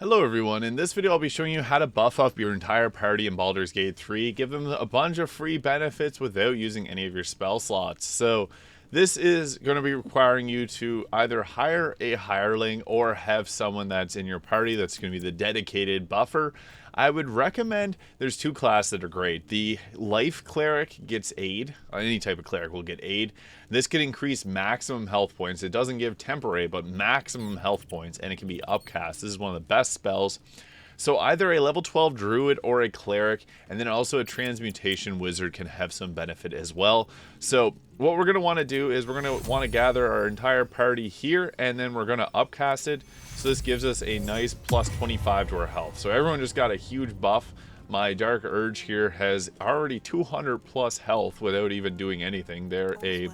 Hello everyone, in this video I'll be showing you how to buff up your entire party in Baldur's Gate 3, give them a bunch of free benefits without using any of your spell slots. So this is going to be requiring you to either hire a hireling or have someone that's in your party that's going to be the dedicated buffer. I would recommend, there's two classes that are great. The life cleric gets aid. Any type of cleric will get aid. This can increase maximum health points. It doesn't give temporary, but maximum health points, and it can be upcast. This is one of the best spells. So either a level 12 druid or a cleric, and then also a transmutation wizard can have some benefit as well. So what we're going to want to do is we're going to want to gather our entire party here, and then we're going to upcast it. So this gives us a nice plus 25 to our health. So everyone just got a huge buff. My Dark Urge here has already 200 plus health without even doing anything. They're a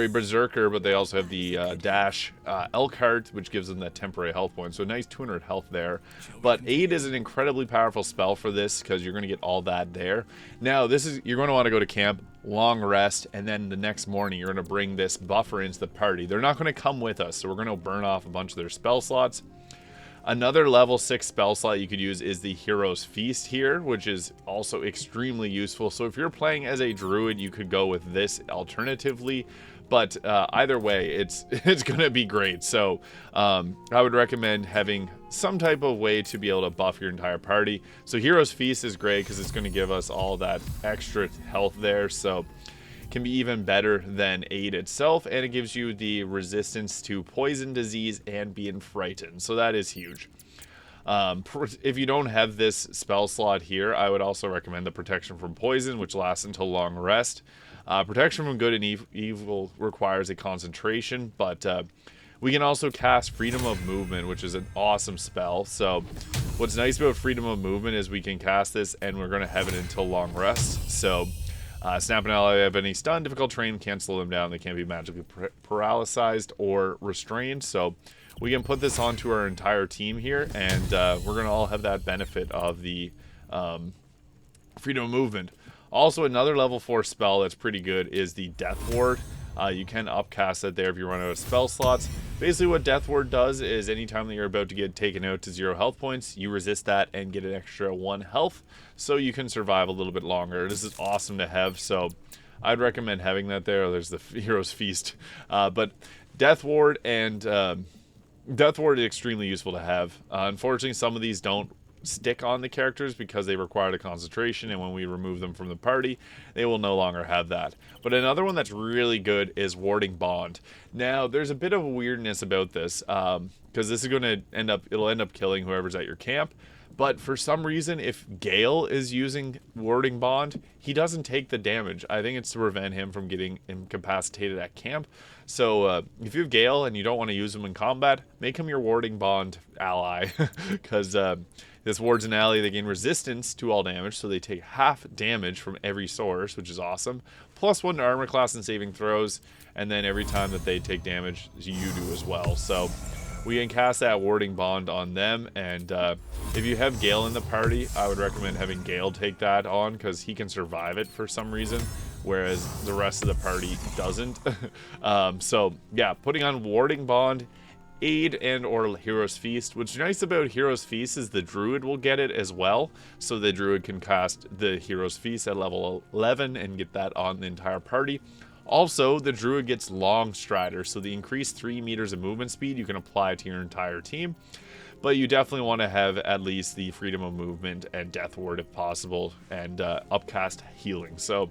berserker, but they also have the dash Elkhart, which gives them that temporary health point. So a nice 200 health there. But aid is an incredibly powerful spell for this because you're going to get all that there. Now you're going to want to go to camp, long rest, and then the next morning you're going to bring this buffer into the party. They're not going to come with us, so we're going to burn off a bunch of their spell slots. Another level 6 spell slot you could use is the Hero's Feast here, which is also extremely useful. So if you're playing as a druid, you could go with this alternatively. But either way, it's going to be great. So I would recommend having some type of way to be able to buff your entire party. So Hero's Feast is great because it's going to give us all that extra health there. So can be even better than aid itself, and it gives you the resistance to poison, disease, and being frightened. So that is huge. If you don't have this spell slot here, I would also recommend the protection from poison, which lasts until long rest. Protection from good and evil requires a concentration, but we can also cast Freedom of Movement, which is an awesome spell. So what's nice about Freedom of Movement is we can cast this and we're going to have it until long rest. So snap an ally of any stun, difficult terrain, can't slow them down. They can't be magically paralyzed or restrained. So we can put this onto our entire team here, and we're going to all have that benefit of the Freedom of Movement. Also, another level 4 spell that's pretty good is the Death Ward. You can upcast it there if you run out of spell slots. Basically what Death Ward does is anytime that you're about to get taken out to 0 health points, you resist that and get an extra 1 health, so you can survive a little bit longer. This is awesome to have, so I'd recommend having that there. There's the Hero's Feast. But Death Ward and Death Ward is extremely useful to have. Unfortunately, some of these don't stick on the characters because they require the concentration, and when we remove them from the party, they will no longer have that. But another one that's really good is Warding Bond. Now there's a bit of weirdness about this because this is going to end up killing whoever's at your camp, but for some reason if Gale is using Warding Bond, he doesn't take the damage. I think it's to prevent him from getting incapacitated at camp. So if you have Gale and you don't want to use him in combat, make him your Warding Bond ally because this wards an ally. They gain resistance to all damage, so they take half damage from every source, which is awesome. Plus 1 to armor class and saving throws, and then every time that they take damage, you do as well. So we can cast that Warding Bond on them, and if you have Gale in the party, I would recommend having Gale take that on because he can survive it for some reason, whereas the rest of the party doesn't. So yeah, putting on Warding Bond, aid, and or Hero's Feast. What's nice about Hero's Feast is the druid will get it as well, so the druid can cast the Hero's Feast at level 11 and get that on the entire party. Also, the druid gets Long Strider, so the increased 3 meters of movement speed you can apply to your entire team, but you definitely want to have at least the Freedom of Movement and Death Ward if possible, and upcast healing. So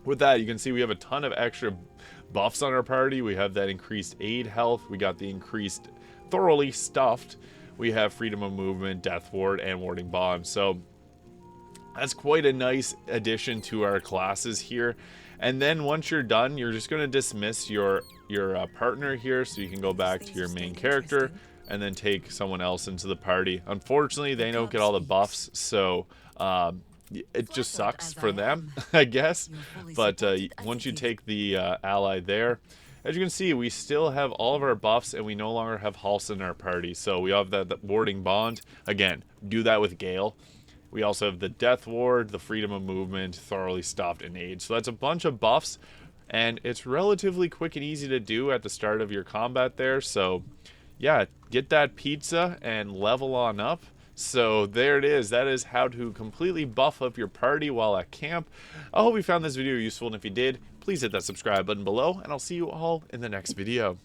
with that, you can see we have a ton of extra buffs on our party. We have that increased aid health, we got the increased Thoroughly Stuffed, we have Freedom of Movement, Death Ward, and Warding Bond. So that's quite a nice addition to our classes here. And then once you're done, you're just going to dismiss your partner here, so you can go back to your main character and then take someone else into the party. Unfortunately, they don't get all the buffs, so it just sucks for them, I guess. But once you take the ally there, as you can see, we still have all of our buffs, and we no longer have Halsa in our party. So we have that Warding Bond. Again, do that with Gale. We also have the Death Ward, the Freedom of Movement, Thoroughly Stuffed, and Aid. So that's a bunch of buffs, and it's relatively quick and easy to do at the start of your combat there. So yeah, get that pizza and level on up. So there it is. That is how to completely buff up your party while at camp. I hope you found this video useful, and if you did, please hit that subscribe button below, and I'll see you all in the next video.